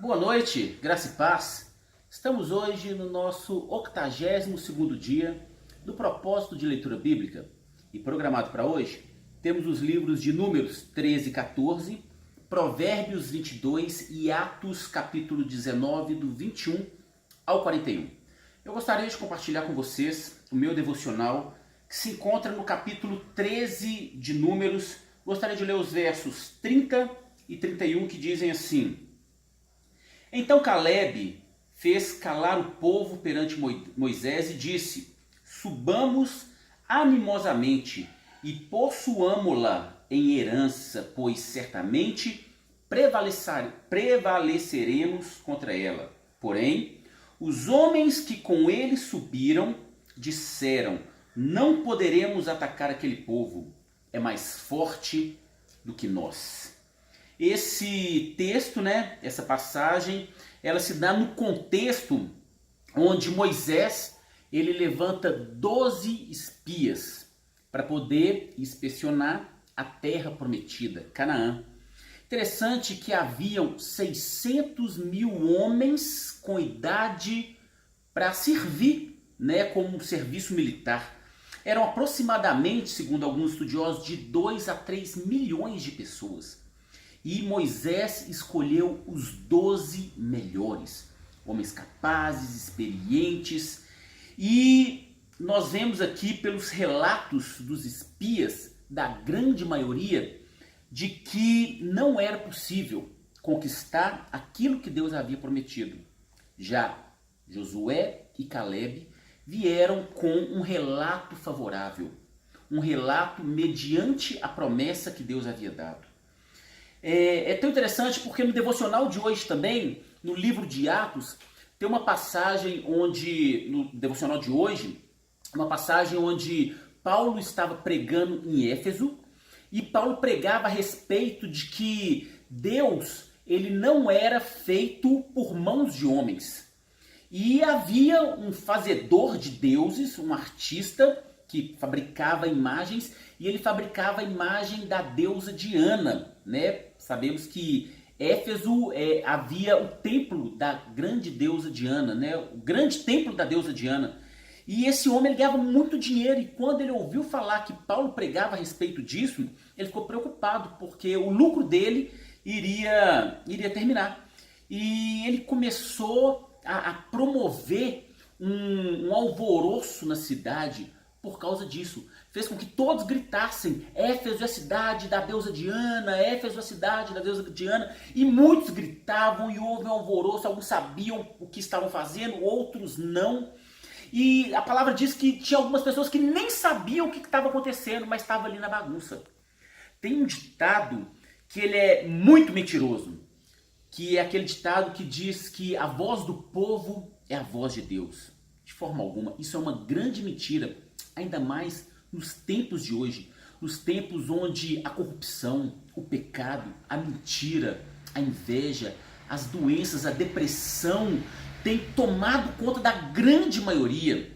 Boa noite, graça e paz. Estamos hoje no nosso 82º dia do propósito de leitura bíblica e programado para hoje temos os livros de Números 13 e 14, Provérbios 22 e Atos capítulo 19 do 21 ao 41. Eu gostaria de compartilhar com vocês o meu devocional que se encontra no capítulo 13 de Números. Gostaria de ler os versos 30 e 31 que dizem assim: Então Caleb fez calar o povo perante Moisés e disse: Subamos animosamente e possuamo-la em herança, pois certamente prevaleceremos contra ela. Porém, os homens que com ele subiram disseram: Não poderemos atacar aquele povo, é mais forte do que nós. Esse texto, essa passagem, ela se dá no contexto onde Moisés ele levanta 12 espias para poder inspecionar a terra prometida, Canaã. Interessante que haviam 600 mil homens com idade para servir, como um serviço militar. Eram aproximadamente, segundo alguns estudiosos, de 2 a 3 milhões de pessoas. E Moisés escolheu os 12 melhores, homens capazes, experientes. E nós vemos aqui pelos relatos dos espias, da grande maioria, de que não era possível conquistar aquilo que Deus havia prometido. Já Josué e Caleb vieram com um relato favorável, um relato mediante a promessa que Deus havia dado. É tão interessante porque no devocional de hoje também, no livro de Atos, tem uma passagem no devocional de hoje, uma passagem onde Paulo estava pregando em Éfeso, e Paulo pregava a respeito de que Deus ele não era feito por mãos de homens. E havia um fazedor de deuses, um artista que fabricava imagens, e ele fabricava a imagem da deusa Diana, Sabemos que Éfeso havia o templo da grande deusa Diana, o grande templo da deusa Diana. E esse homem ele ganhava muito dinheiro, e quando ele ouviu falar que Paulo pregava a respeito disso, ele ficou preocupado, porque o lucro dele iria terminar. E ele começou a promover um alvoroço na cidade por causa disso. Fez com que todos gritassem: Éfeso é a cidade da deusa Diana, Éfeso é a cidade da deusa Diana. E muitos gritavam e houve um alvoroço, alguns sabiam o que estavam fazendo, outros não. E a palavra diz que tinha algumas pessoas que nem sabiam o que estava acontecendo, mas estavam ali na bagunça. Tem um ditado que ele é muito mentiroso, que é aquele ditado que diz que a voz do povo é a voz de Deus. De forma alguma, isso é uma grande mentira, ainda mais nos tempos de hoje, nos tempos onde a corrupção, o pecado, a mentira, a inveja, as doenças, a depressão tem tomado conta da grande maioria.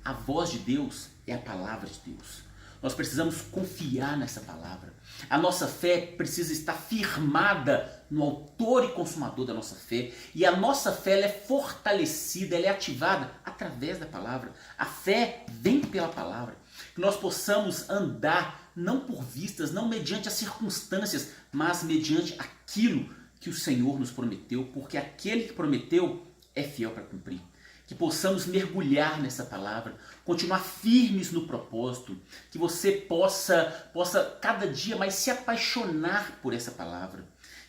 A voz de Deus é a palavra de Deus. Nós precisamos confiar nessa palavra. A nossa fé precisa estar firmada no autor e consumador da nossa fé. E a nossa fé ela é fortalecida, ela é ativada através da palavra. A fé vem pela palavra. Que nós possamos andar não por vistas, não mediante as circunstâncias, mas mediante aquilo que o Senhor nos prometeu, porque aquele que prometeu é fiel para cumprir. Que possamos mergulhar nessa palavra, continuar firmes no propósito, que você possa cada dia mais se apaixonar por essa palavra,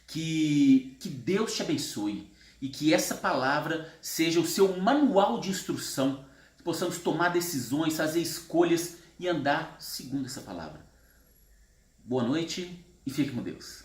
que Deus te abençoe e que essa palavra seja o seu manual de instrução, que possamos tomar decisões, fazer escolhas e andar segundo essa palavra. Boa noite e fique com Deus.